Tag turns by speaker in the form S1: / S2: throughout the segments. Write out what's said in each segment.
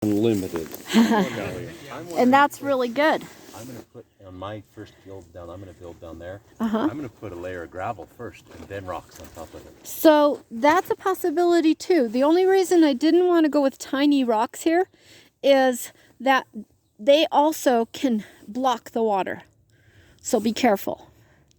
S1: unlimited.
S2: And that's really good.
S3: I'm going to put on my first build down, I'm going to build down there.
S2: Uh-huh.
S3: I'm going to put a layer of gravel first and then rocks on top of it.
S2: So that's a possibility too. The only reason I didn't want to go with tiny rocks here is that they also can block the water. So be careful.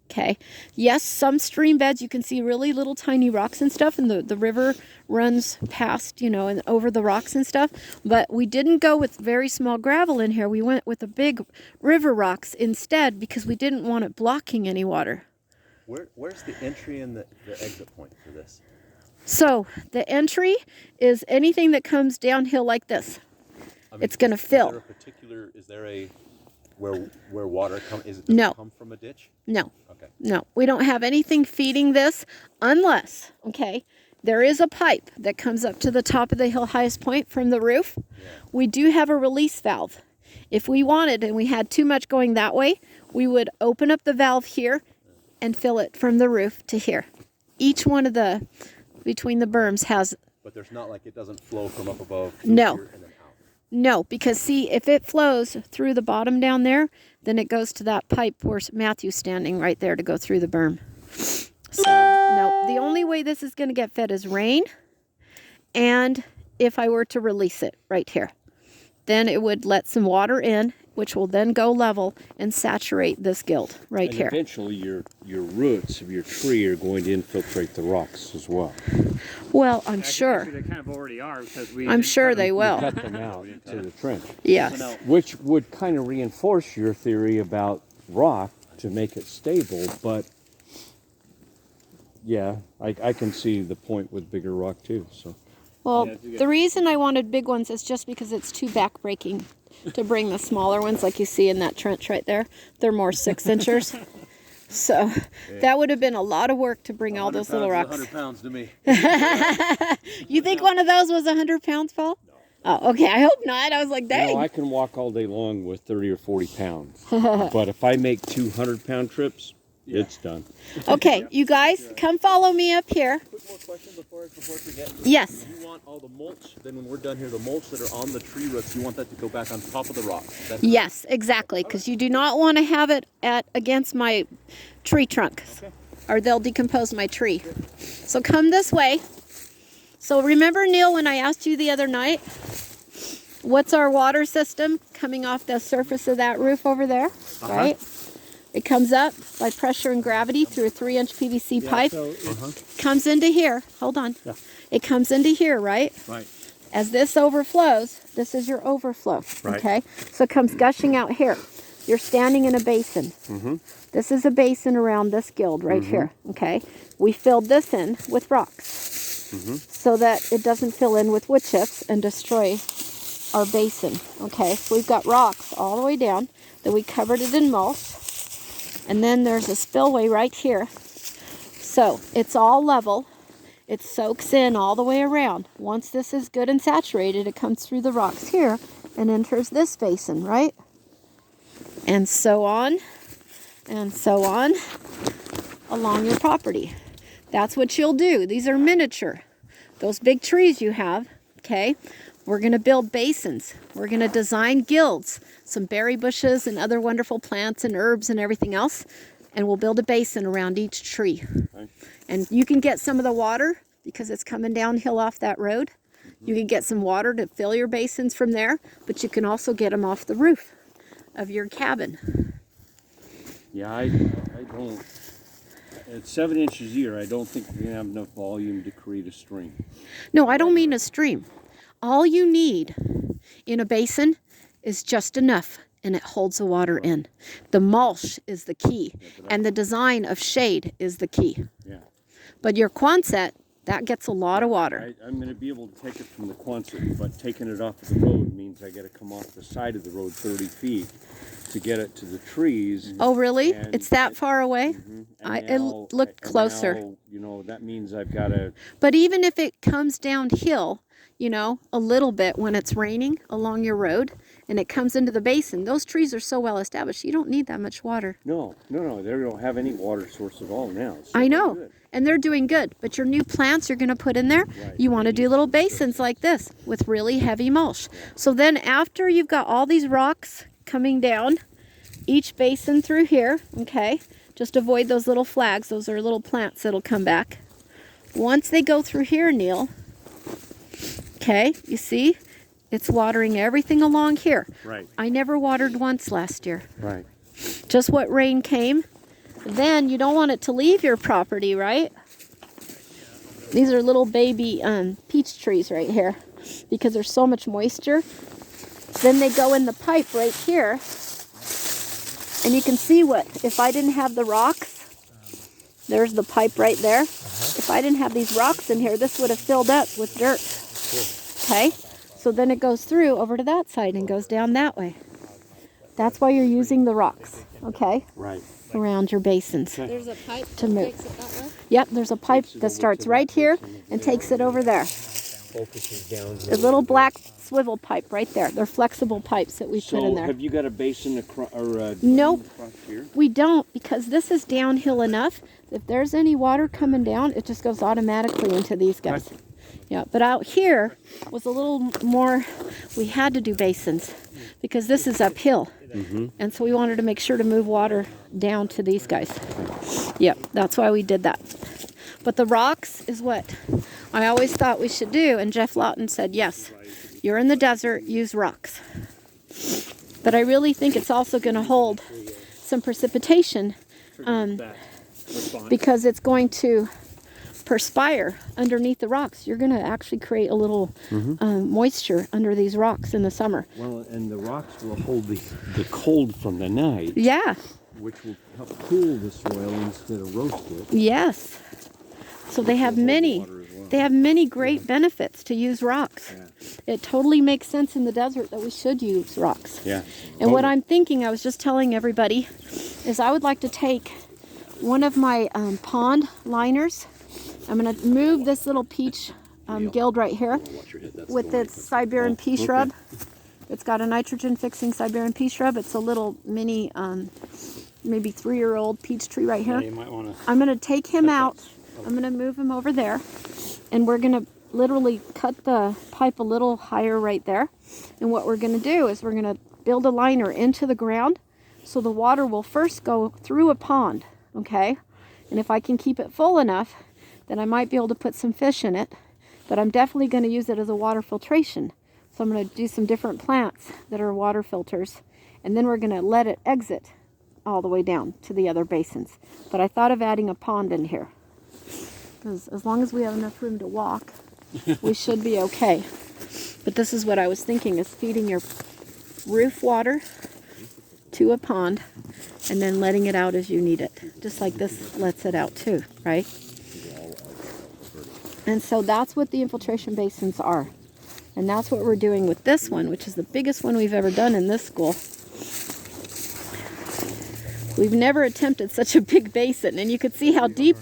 S2: Okay. Yes, some stream beds you can see really little tiny rocks and stuff, and the river runs past, you know, and over the rocks and stuff. But we didn't go with very small gravel in here. We went with the big river rocks instead because we didn't want it blocking any water.
S3: Where's the entry and the exit point for this?
S2: So the entry is anything that comes downhill like this. I mean, it's going to fill.
S3: Is there a where water comes? Does
S2: No.
S3: It come from a ditch?
S2: No.
S3: Okay.
S2: No, we don't have anything feeding this unless, okay, there is a pipe that comes up to the top of the hill highest point from the roof. Yeah. We do have a release valve. If we wanted and we had too much going that way, we would open up the valve here and fill it from the roof to here. Each one of the, between the berms has.
S3: But there's not like it doesn't flow from up above.
S2: No.
S3: Here and then out.
S2: No, because see, if it flows through the bottom down there, then it goes to that pipe where Matthew's standing right there to go through the berm. So, no, the only way this is going to get fed is rain, and if I were to release it right here. Then it would let some water in, which will then go level and saturate this guild right here.
S1: Eventually your roots of your tree are going to infiltrate the rocks as well.
S2: Well, I'm sure.
S4: They kind of already are because
S2: I'm sure they will.
S1: Cut them out to the trench.
S2: Yes.
S1: Which would kind of reinforce your theory about rock to make it stable, but yeah, I can see the point with bigger rock too. So.
S2: Well, the reason I wanted big ones is just because it's too backbreaking to bring the smaller ones like you see in that trench right there. They're more 6-inchers. So that would have been a lot of work to bring all those little rocks.
S3: 100 pounds to me.
S2: You think one of those was 100 pounds, Paul? No. Oh, okay. I hope not. I was like, dang.
S1: You know, I can walk all day long with 30 or 40 pounds. But if I make 200-pound trips, it's done.
S2: Okay, you guys, come follow me up here.
S3: Quick more question before I forget.
S2: Yes.
S3: You want all the mulch, then when we're done here, the mulch that are on the tree roots, you want that to go back on top of the rocks.
S2: Yes, exactly, because you do not want to have it against my tree trunk, or they'll decompose my tree. So come this way. So remember, Neil, when I asked you the other night, what's our water system coming off the surface of that roof over there, right? It comes up by pressure and gravity through a 3-inch PVC pipe. So comes into here. Hold on. Yeah. It comes into here, right?
S1: Right.
S2: As this overflows, this is your overflow.
S1: Right.
S2: Okay? So it comes gushing out here. You're standing in a basin. This is a basin around this guild right here. Okay? We filled this in with rocks so that it doesn't fill in with wood chips and destroy our basin. Okay? So we've got rocks all the way down. Then we covered it in mulch. And then there's a spillway right here. So it's all level. It soaks in all the way around. Once this is good and saturated, it comes through the rocks here and enters this basin, right? And so on along your property. That's what you'll do. These are miniature. Those big trees you have, okay? We're going to build basins. We're going to design guilds, some berry bushes and other wonderful plants and herbs and everything else. And we'll build a basin around each tree. Okay. And you can get some of the water because it's coming downhill off that road. You can get some water to fill your basins from there, but you can also get them off the roof of your cabin.
S1: Yeah, I don't. At 7 inches a year, I don't think we're going to have enough volume to create a stream.
S2: No, I don't mean a stream. All you need in a basin is just enough, and it holds the water in. The mulch is the key, and the design of shade is the key.
S1: Yeah.
S2: But your Quonset, that gets a lot of water.
S1: I'm going to be able to take it from the Quonset, but taking it off of the road means I got to come off the side of the road 30 feet to get it to the trees.
S2: Oh, really? It's that far away? It looked closer.
S1: Now, you know, that means I've got to...
S2: But even if it comes downhill, you know, a little bit when it's raining along your road and it comes into the basin. Those trees are so well established, you don't need that much water.
S1: No, they don't have any water source at all now. So
S2: I know,
S1: good.
S2: and they're doing good. But your new plants you're going to put in there,
S1: Right.
S2: you want to do little basins like this with really heavy mulch. So then after you've got all these rocks coming down each basin through here, okay, just avoid those little flags. Those are little plants that'll come back. Once they go through here, Neil, okay, you see, it's watering everything along here.
S1: Right.
S2: I never watered once last year.
S1: Right.
S2: Just what rain came. Then you don't want it to leave your property, right? These are little baby peach trees right here because there's so much moisture. Then they go in the pipe right here. And you can see what, if I didn't have the rocks, there's the pipe right there. If I didn't have these rocks in here, this would have filled up with dirt. Okay? So then it goes through over to that side and goes down that way. That's why you're using the rocks, okay?
S1: Right.
S2: Around your basins.
S4: There's a pipe
S2: To
S4: that
S2: move.
S4: takes it that way?
S2: Yep, there's a pipe
S1: Takes it
S2: that
S1: over
S2: starts
S1: to
S2: right
S1: that
S2: here
S1: basin.
S2: and takes it over there.
S5: Focuses down.
S2: The little black swivel pipe right there. They're flexible pipes that we put in
S1: So
S2: there.
S1: have you got a basin across or
S2: Nope.
S1: across here?
S2: We don't, because this is downhill enough. If there's any water coming down, it just goes automatically into these guys.
S1: Gotcha.
S2: Yeah, but out here was a little more, we had to do basins because this is uphill. And so we wanted to make sure to move water down to these guys. Yep, that's why we did that. But the rocks is what I always thought we should do. And Jeff Lawton said, yes, you're in the desert, use rocks. But I really think it's also going to hold some precipitation because it's going to perspire underneath the rocks. You're going to actually create a little moisture under these rocks in the summer.
S1: Well, and the rocks will hold the cold from the night,
S2: Yeah,
S1: which will help cool the soil instead of roast it.
S2: yes. So they have many, they have many great benefits to use rocks. It totally makes sense in the desert that we should use rocks.
S1: Yeah.
S2: And what I'm thinking, I was just telling everybody, is I would like to take one of my pond liners. I'm going to move this little peach guild right here with its Siberian pea shrub. It's got a nitrogen fixing Siberian pea shrub. It's a little mini, maybe 3-year-old peach tree right here.
S3: Yeah, you might want to.
S2: I'm going to take him out. I'm going to move him over there. And we're going to literally cut the pipe a little higher right there. And what we're going to do is we're going to build a liner into the ground so the water will first go through a pond, okay? And if I can keep it full enough, then I might be able to put some fish in it. But I'm definitely going to use it as a water filtration. So I'm going to do some different plants that are water filters. And then we're going to let it exit all the way down to the other basins. But I thought of adding a pond in here. Because as long as we have enough room to walk, we should be okay. But this is what I was thinking, is feeding your roof water to a pond and then letting it out as you need it. Just like this lets it out too, right? And so that's what the infiltration basins are. And that's what we're doing with this one, which is the biggest one we've ever done in this school. We've never attempted such a big basin, and you could see how deep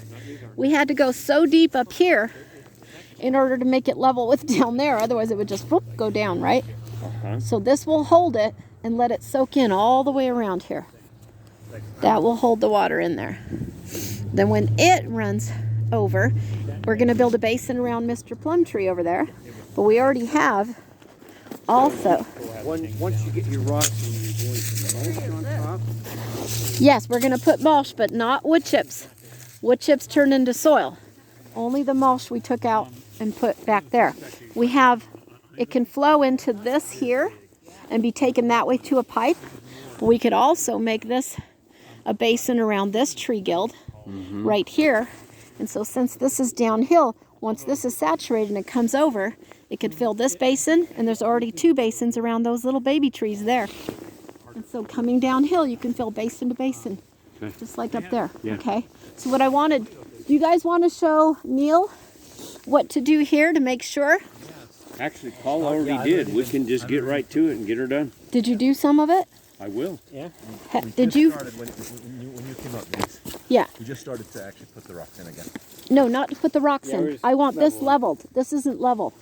S2: we had to go, so deep up here in order to make it level with down there. Otherwise it would just whoop, go down, right? So this will hold it and let it soak in all the way around here. That will hold the water in there. Then when it runs over, we're going to build a basin around Mr. Plum Tree over there. But we already have also.
S1: Once you get your rocks and your mulch on top.
S2: Yes, we're going to put mulch, but not wood chips. Wood chips turn into soil. Only the mulch we took out and put back there. We have, it can flow into this here and be taken that way to a pipe. We could also make this a basin around this tree guild right here. And so since this is downhill, once this is saturated and it comes over, it could fill this basin, and there's already 2 basins around those little baby trees there. And so coming downhill, you can fill basin to basin, just like up there, okay? So what I wanted, do you guys want to show Neil what to do here to make sure?
S1: Actually, Paul already did. We can just get right to it and get her done.
S2: Did you do some of it?
S1: I will.
S5: Yeah.
S2: Did you?
S3: Started when you came up, Mace.
S2: Yeah.
S3: We just started to actually put the rocks in again.
S2: No, not to put the rocks in. I want this leveled. This isn't level.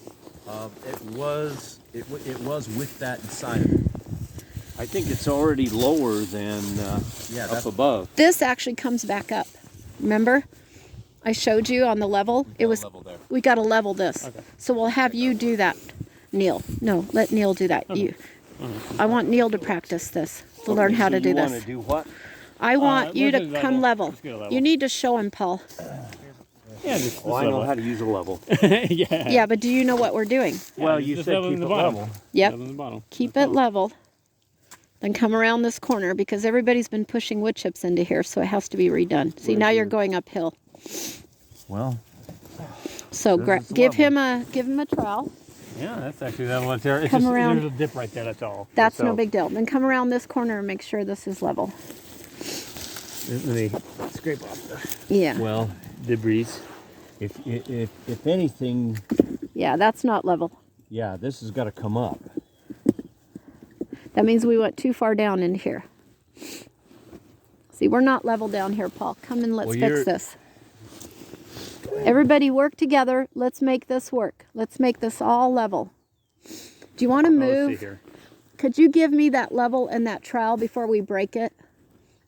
S3: It was with that inside of it.
S1: I think it's already lower than up above.
S2: This actually comes back up. Remember? I showed you on the level. It was
S3: level there.
S2: we got to level this.
S5: Okay.
S2: So we'll have you do that, Neil. No, let Neil do that. You. I want Neil to practice this, to learn how to do
S1: You
S2: this.
S1: want to do what?
S2: I want you
S5: we'll
S2: to
S5: do
S2: come level.
S5: Let's get a level.
S2: You need to show him, Paul.
S5: Yeah, just
S1: Well, I know how to use a level.
S5: yeah.
S2: Yeah, but do you know what we're doing?
S1: Well,
S5: just
S1: you said
S5: level in
S1: keep
S5: the
S1: it
S5: bottom.
S1: level.
S2: Yep.
S5: Level in the bottom.
S2: Keep it level. Then come around this corner because everybody's been pushing wood chips into here, so it has to be redone. See, now you're going uphill.
S1: Well,
S2: So
S1: This is
S2: give
S1: level.
S2: him a trowel.
S5: Yeah, that's actually level right there. It's
S2: Come
S5: just,
S2: around.
S5: There's a dip right there. That's all.
S2: That's no
S5: So,
S2: big deal. Then come around this corner and make sure this is level.
S5: Let me scrape off the
S2: Yeah.
S1: well,
S5: debris.
S1: if anything,
S2: Yeah, that's not level.
S1: yeah, this has got to come up.
S2: That means we went too far down in here. See, we're not level down here, Paul. Come and let's
S1: Well,
S2: fix
S1: you're-
S2: this. Everybody work together. Let's make this work. Let's make this all level. Do you want to
S5: Oh, let's see
S2: move?
S5: here.
S2: Could you give me that level and that trowel before we break it?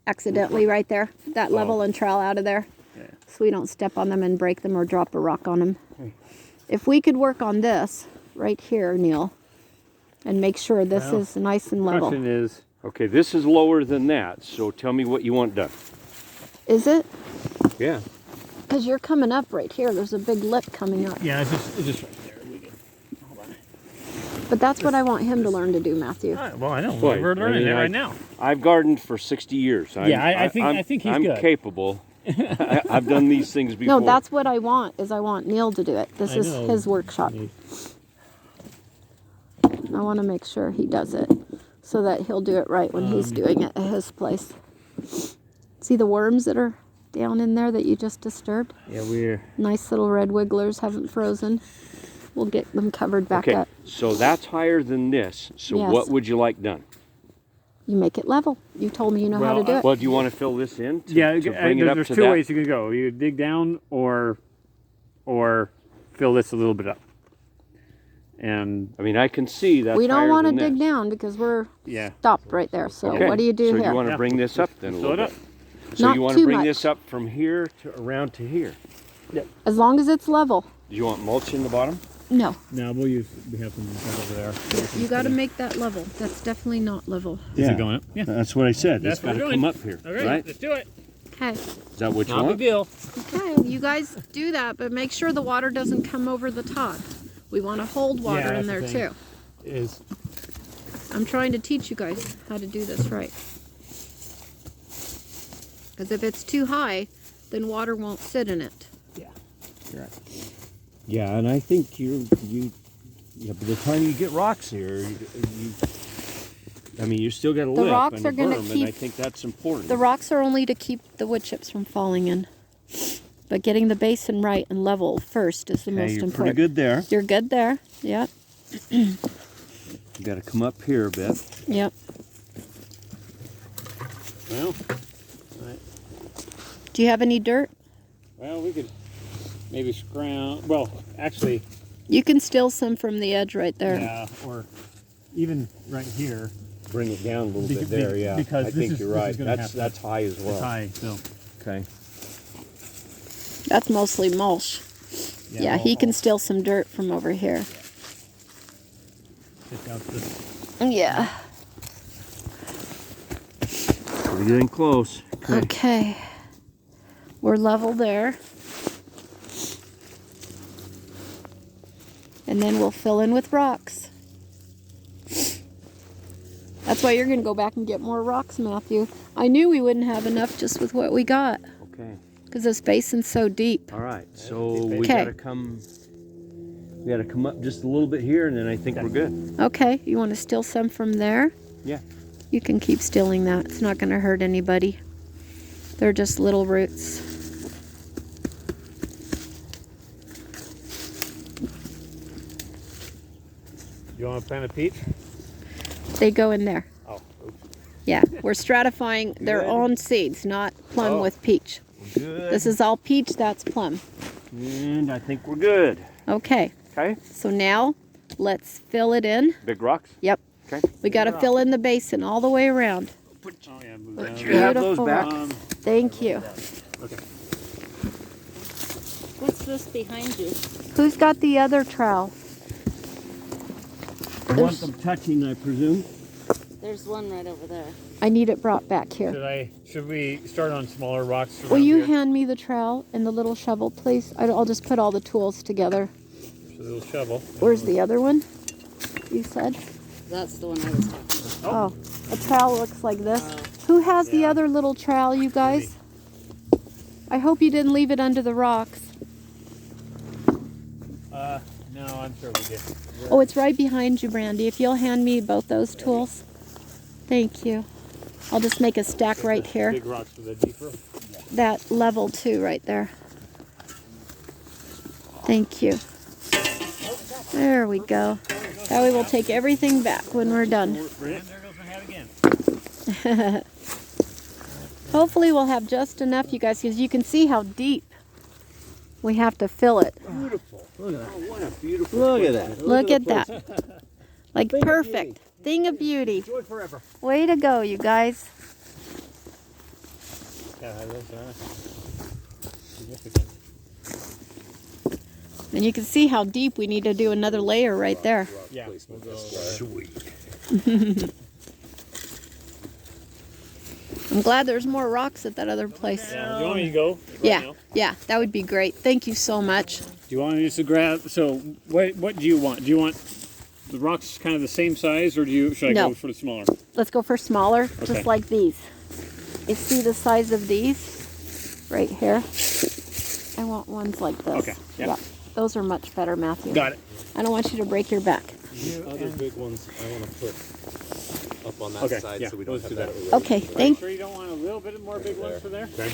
S2: Accidentally right there. That level and trowel out of there.
S5: Yeah.
S2: So we don't step on them and break them or drop a rock on them. If we could work on this right here, Neil, and make sure this
S5: Well,
S2: is nice and level.
S5: Question is,
S1: Okay, this is lower than that, so tell me what you want done.
S2: Is it?
S1: Yeah.
S2: Because you're coming up right here. There's a big lip coming up.
S5: yeah, it's just right there. We get, hold on.
S2: But that's what I want him to learn to do, Matthew.
S5: All right, well, I know.
S1: Boy,
S5: We're learning
S1: I mean,
S5: it right now.
S1: I've gardened for 60 years.
S5: I think he's
S1: I'm
S5: good.
S1: capable. I've done these things before.
S2: No, that's what I want, is I want Neil to do it. This
S5: I
S2: is
S5: know.
S2: his workshop. I want to make sure he does it so that he'll do it right when he's doing it at his place. See the worms that are down in there that you just disturbed?
S5: Yeah, we're.
S2: Nice little red wigglers, haven't frozen. We'll get them covered back
S1: Okay,
S2: up.
S1: so that's higher than this. So
S2: Yes.
S1: what would you like done?
S2: You make it level. You told me you know how to
S5: Well,
S2: do it.
S1: Well, do you want to fill this in to,
S5: Yeah,
S1: to bring it up
S5: there's
S1: to
S5: two
S1: that?
S5: ways you can go. You dig down or fill this a little bit up. And
S1: I mean, I can see that's
S2: We don't
S1: higher
S2: want to
S1: than
S2: dig
S1: this.
S2: down because we're
S5: yeah,
S2: stopped right there. So
S1: Okay,
S2: what do you do
S1: so
S2: here?
S1: you want to
S5: Yeah.
S1: bring this up then a
S5: fill
S1: little
S5: it
S1: bit.
S5: up.
S1: So
S2: Not
S1: you want
S2: too
S1: to bring
S2: much.
S1: this up from here to around to here.
S2: As long as it's level.
S1: Do you want mulch in the bottom?
S2: No.
S5: Now we have some over there.
S2: You got to make that level. That's definitely not level.
S5: Is it going up? Yeah.
S1: That's what I said.
S5: That's
S1: It's got
S5: what
S1: to
S5: we're
S1: come
S5: doing.
S1: up here,
S5: Okay,
S1: right?
S5: let's do it.
S2: Okay.
S1: Is that what you
S5: Not a
S1: want?
S5: big deal.
S2: Okay, you guys do that, but make sure the water doesn't come over the top. We want to hold water
S5: Yeah,
S2: in
S5: that's
S2: there
S5: the thing.
S2: too.
S5: Is
S2: I'm trying to teach you guys how to do this right. Because if it's too high, then water won't sit in it.
S5: you're right.
S1: Yeah, and I think you by the time you get rocks here, I mean, you still got a
S2: The
S1: lip
S2: rocks
S1: and a
S2: are gonna
S1: berm, and I
S2: keep-
S1: think that's important.
S2: The rocks are only to keep the wood chips from falling in. But getting the basin right and level first is the
S1: Okay,
S2: most
S1: you're
S2: important.
S1: pretty good there.
S2: You're good there. Yep.
S1: You got to come up here a bit.
S2: Yep.
S5: Well,
S2: Do you have any dirt?
S5: we could maybe scrounge. Well, actually,
S2: You can steal some from the edge right there.
S5: yeah, or even right here.
S1: Bring it down a little bit
S5: Beca-
S1: there.
S5: be-
S1: Yeah,
S5: because
S1: I
S5: this
S1: think
S5: is-
S1: you're
S5: this is
S1: right.
S5: gonna
S1: That's
S5: happen.
S1: high as well.
S5: It's high, so
S1: Okay.
S2: That's mostly mulch. Yeah, he can steal some dirt from over here.
S5: Pick out this.
S2: Yeah.
S1: We're getting close.
S2: Okay. We're level there. And then we'll fill in with rocks. That's why you're going to go back and get more rocks, Matthew. I knew we wouldn't have enough just with what we got.
S1: Okay.
S2: Because this basin's so deep.
S1: All right. So we
S2: Okay.
S1: got to come. We got to come up just a little bit here, and then I think we're good.
S2: Okay, you want to steal some from there?
S1: Yeah.
S2: You can keep stealing that. It's not going to hurt anybody. They're just little roots.
S5: You want to plant a peach?
S2: They go in there.
S5: Oh,
S2: Yeah, we're stratifying their own seeds, not plum
S1: Oh.
S2: with peach.
S1: Good.
S2: This is all peach, that's plum.
S1: And I think we're good.
S2: Okay,
S1: Okay.
S2: so now let's fill it in.
S1: Big rocks.
S2: Yep.
S1: Okay.
S2: We got to fill in the basin all the way around.
S5: Oh yeah, move
S2: With
S5: that.
S1: You have those
S2: beautiful
S1: back?
S2: rocks. Thank you.
S5: Okay.
S4: What's this behind you?
S2: Who's got the other trowel?
S1: Want them touching, I presume?
S4: There's one right over there.
S2: I need it brought back here.
S5: Should we start on smaller rocks?
S2: Will you hand me the trowel and the little shovel, please? I'll just put all the tools together.
S5: A little shovel.
S2: Where's the other one? You said?
S4: That's the one I was talking about.
S2: Oh, a trowel looks like this. Who has the other little trowel, you guys? I hope you didn't leave it under the rocks.
S5: No, I'm sure we did.
S2: Oh, it's right behind you, Brandy. If you'll hand me both those tools. Thank you. I'll just make a stack right here.
S5: Big rocks for the deeper.
S2: That level 2 right there. Thank you. There we go. That way we'll take everything back when we're done.
S5: And there goes my hat again.
S2: Hopefully we'll have just enough, you guys, because you can see how deep we have to fill it.
S1: Beautiful. Look at that. Oh, what a beautiful. Look at that.
S2: Look at that. Like perfect. Thing of beauty.
S1: Enjoy forever.
S2: Way to go, you guys.
S5: Yeah, those are significant.
S2: And you can see how deep we need to do another layer right there.
S5: Yeah. We'll go,
S1: Sweet.
S2: I'm glad there's more rocks at that other place.
S5: yeah. Do you want me to go? Right
S2: Yeah,
S5: now?
S2: yeah, that would be great. Thank you so much.
S5: Do you want me just to grab? So what do you want? Do you want the rocks kind of the same size, or should I
S2: No.
S5: go for the smaller?
S2: Let's go for smaller,
S5: Okay.
S2: just like these. You see the size of these right here? I want ones like this.
S5: Okay, yeah.
S2: Those are much better, Matthew.
S5: Got it.
S2: I don't want you to break your back.
S3: Other big ones I want to put up on that
S5: Okay,
S3: side
S5: yeah,
S3: so we don't
S5: let's
S3: have
S5: do
S3: that.
S5: that.
S2: Okay,
S5: Are you
S2: thank.
S5: sure you don't want a little bit more big ones for there? Okay.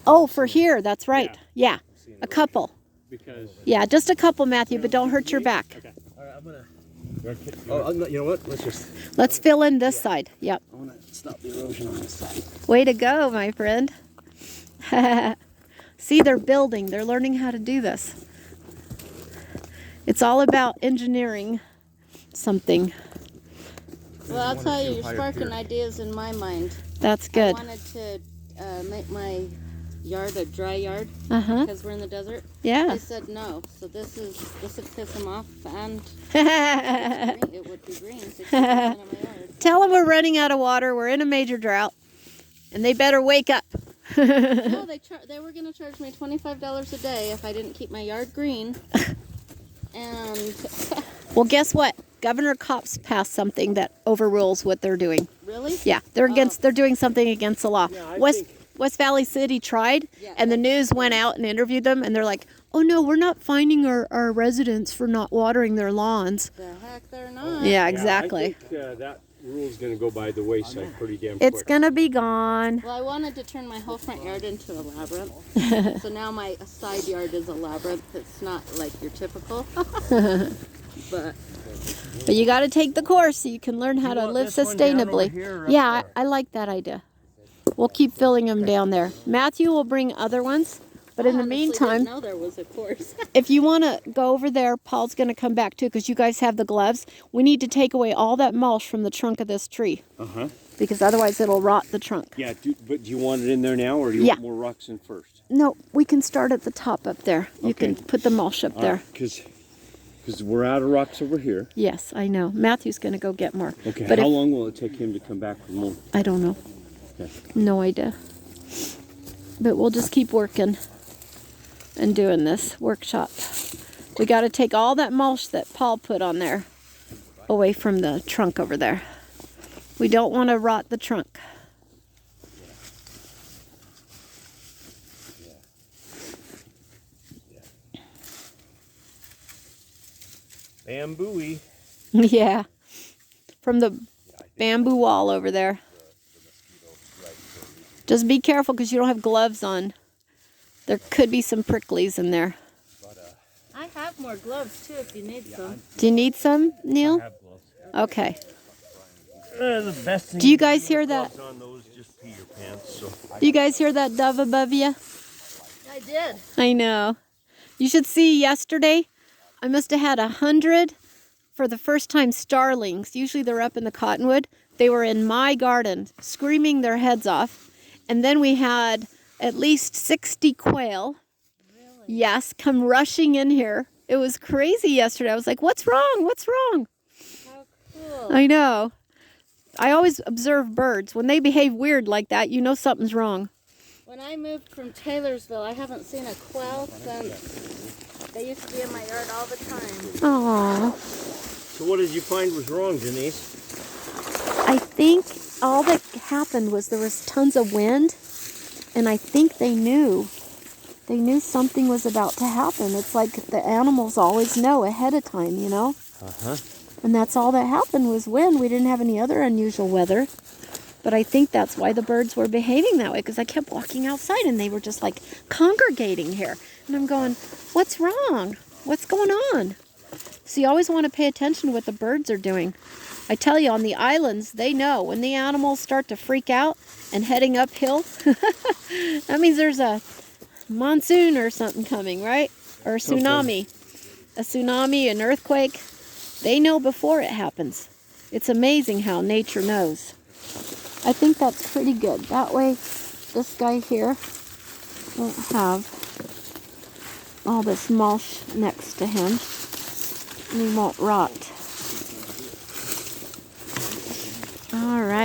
S2: Oh, for here, that's right. Yeah, a couple.
S5: Because
S2: Yeah, just a couple, Matthew, but don't hurt your back.
S5: okay.
S3: All right, I'm gonna. Oh, you know what? Let's just.
S2: Let's fill in this side. Yep.
S3: I want to stop the erosion on this side.
S2: Way to go, my friend. See, they're building. They're learning how to do this. It's all about engineering something.
S4: Well, I'll tell you, you're sparking ideas in my mind.
S2: That's
S4: I
S2: good.
S4: wanted to make my yard a dry yard
S2: Uh-huh.
S4: because we're in the desert.
S2: Yeah.
S4: They said no, so this would piss them off, and it would be green. 60% of my yard.
S2: Tell them we're running out of water. We're in a major drought. And they better wake up.
S4: No, they were going to charge me $25 a day if I didn't keep my yard green. And
S2: Well, guess what? Governor Cops passed something that overrules what they're doing.
S4: really?
S2: Yeah, they're they're doing something against the law.
S1: I
S2: West Valley City tried,
S4: Yeah.
S2: and the news went out and interviewed them, and they're like, oh no, we're not fining our residents for not watering their lawns.
S4: The heck they're not.
S2: Yeah, exactly.
S1: I think that rule's going to go by the wayside pretty damn quick.
S2: It's gonna be gone.
S4: Well, I wanted to turn my whole front yard into a labyrinth. So now my side yard is a labyrinth. It's not like your typical. But
S2: But you got to take the course so you can learn how to
S1: want
S2: live
S1: this one down over
S2: sustainably.
S1: here or up
S2: Yeah,
S1: there?
S2: I like that idea. We'll keep filling them down there. Matthew will bring other ones. But in the
S4: honestly
S2: meantime,
S4: didn't know there was a course.
S2: if you want to go over there, Paul's going to come back too because you guys have the gloves. We need to take away all that mulch from the trunk of this tree
S1: Uh-huh.
S2: because otherwise it'll rot the trunk.
S1: Yeah, but do you want it in there now, or do you
S2: Yeah.
S1: want more rocks in first?
S2: No, we can start at the top up there. You
S1: Okay.
S2: can put the mulch up there.
S1: Because we're out of rocks over here.
S2: Yes, I know. Matthew's going to go get more.
S1: Okay,
S2: But
S1: how
S2: if-
S1: long will it take him to come back for more?
S2: I don't know.
S1: Okay.
S2: No idea. But we'll just keep working and doing this workshop. We got to take all that mulch that Paul put on there away from the trunk over there. We don't want to rot the trunk.
S3: Bamboo-y.
S2: Yeah. From the bamboo wall over there. Just be careful because you don't have gloves on. There could be some pricklies in there.
S4: I have more gloves too if you need some.
S2: Do you need some, Neil? Okay.
S1: The best thing
S2: Do you guys hear that?
S1: on those, just pee your pants. So.
S2: Do you guys hear that dove above you?
S4: I did.
S2: I know. You should see yesterday. I must have had 100 for the first time, starlings. Usually they're up in the cottonwood. They were in my garden, screaming their heads off. And then we had at least 60 quail.
S4: Really?
S2: Yes, come rushing in here. It was crazy yesterday. I was like, what's wrong? What's wrong?
S4: How cool.
S2: I know. I always observe birds. When they behave weird like that, you know something's wrong.
S4: When I moved from Taylorsville, I haven't seen a quail since. They used to be in my yard all the time.
S2: Aww.
S1: So what did you find was wrong, Denise?
S2: I think all that happened was there was tons of wind, and I think they knew. They knew something was about to happen. It's like the animals always know ahead of time, you know?
S1: Uh-huh.
S2: And that's all that happened was wind. We didn't have any other unusual weather. But I think that's why the birds were behaving that way, because I kept walking outside and they were just like congregating here. And I'm going, what's wrong? What's going on? So you always want to pay attention to what the birds are doing. I tell you, on the islands, they know when the animals start to freak out and heading uphill, that means there's a monsoon or something coming, right? Or a tsunami. A tsunami, an earthquake. They know before it happens. It's amazing how nature knows. I think that's pretty good. That way, this guy here won't have all this mulch next to him, and he won't rot. All right.